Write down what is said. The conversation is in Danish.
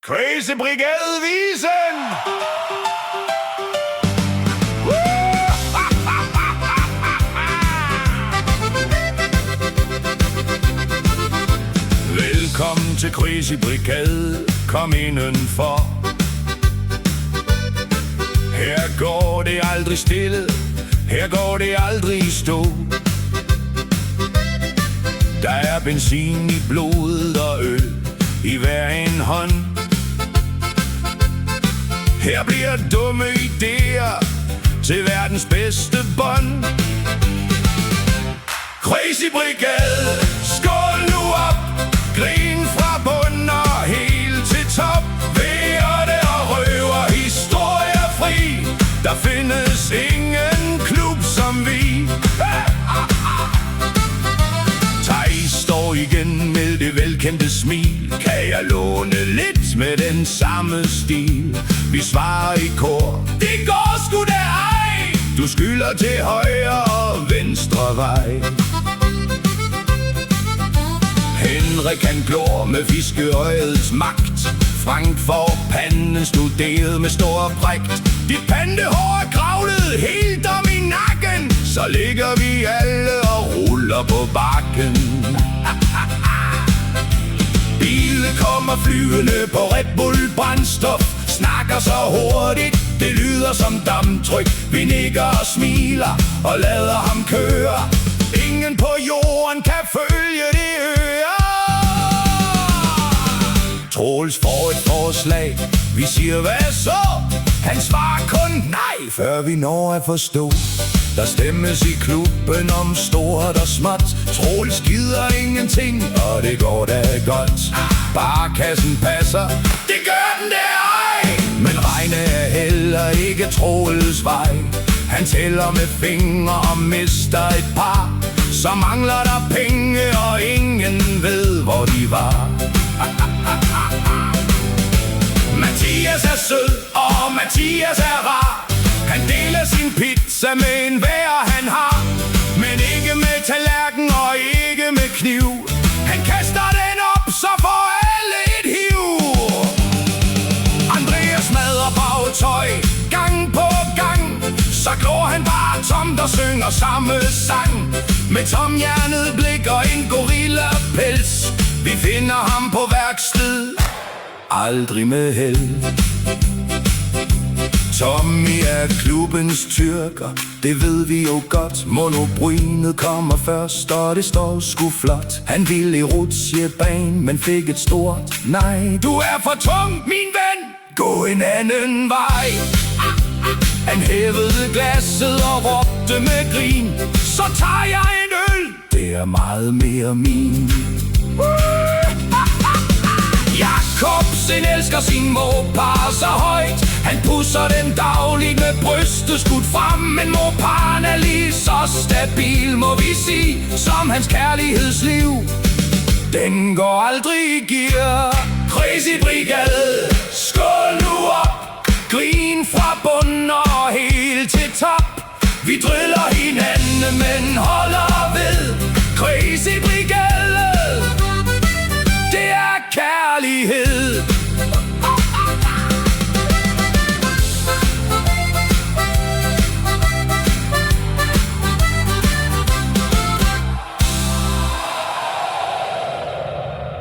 Crazy Brigadevisen! Velkommen til Crazy Brigade, kom indenfor. Her går det aldrig stille, her går det aldrig i stå. Der er benzin i blodet og øl i hver en hånd. Her bliver dumme idéer til verdens bedste bånd. Crazy Brigade, skål nu op, grin fra bund og helt til top. Værte og røver, historier fri, der findes ingen klub som vi. Thijs står igen med det velkendte smil. Kan jeg låne lidt med den samme stil? Vi svarer i kor, det går sgu da ej. Du skylder til højre og venstre vej. Henrik han glor med fiskeøjets magt. Frank får panden studeret med stor prægt. Dit pandehår er kravlet helt om i nakken. Så ligger vi alle og ruller på bakken. Bilen kommer flyvende på Red Bull brændstof. Snakker så hurtigt, det lyder som damptryk. Vi nikker og smiler og lader ham køre. Ingen på jorden kan følge det øre. Troels får et forslag, vi siger hvad så? Han svarer kun nej, før vi når at forstå. Der stemmes i klubben om stort og småt. Troels gider ingenting, og det går da godt. Barkassen passer, det gør den der ej. Men regne er heller ikke Troels vej. Han tæller med fingre og mister et par. Så mangler der penge, og ingen ved, hvor de var. Mathias er sød, og Mathias er rar. Han deler sin pizza med en hver han har. Men ikke med tallerken og ikke med kniv. Han kaster den op, så får alle et hiv. Andreas madrer bagtøj gang på gang. Så glor han bare tomt og synger samme sang. Med tomhjernet blik og en gorilla-pels. Vi finder ham på værksted, aldrig med held. Tommy er klubbens tyrker, det ved vi jo godt. Monobrynet kommer først, og det står sgu flot. Han ville i rutsjebane, men fik et stort nej. Du er for tung, min ven, gå en anden vej. Han hævede glasset og råbte med grin. Så tager jeg en øl, det er meget mere min. Jakobsen elsker sin mopar så højt. Han pusser den dagligt med brystet skudt frem. Men moparen er lige så stabil, må vi sige, som hans kærlighedsliv. Den går aldrig i gear. Crazy Brigade, skål nu op, grin fra bunden og helt til top. Vi driller hinanden, men hold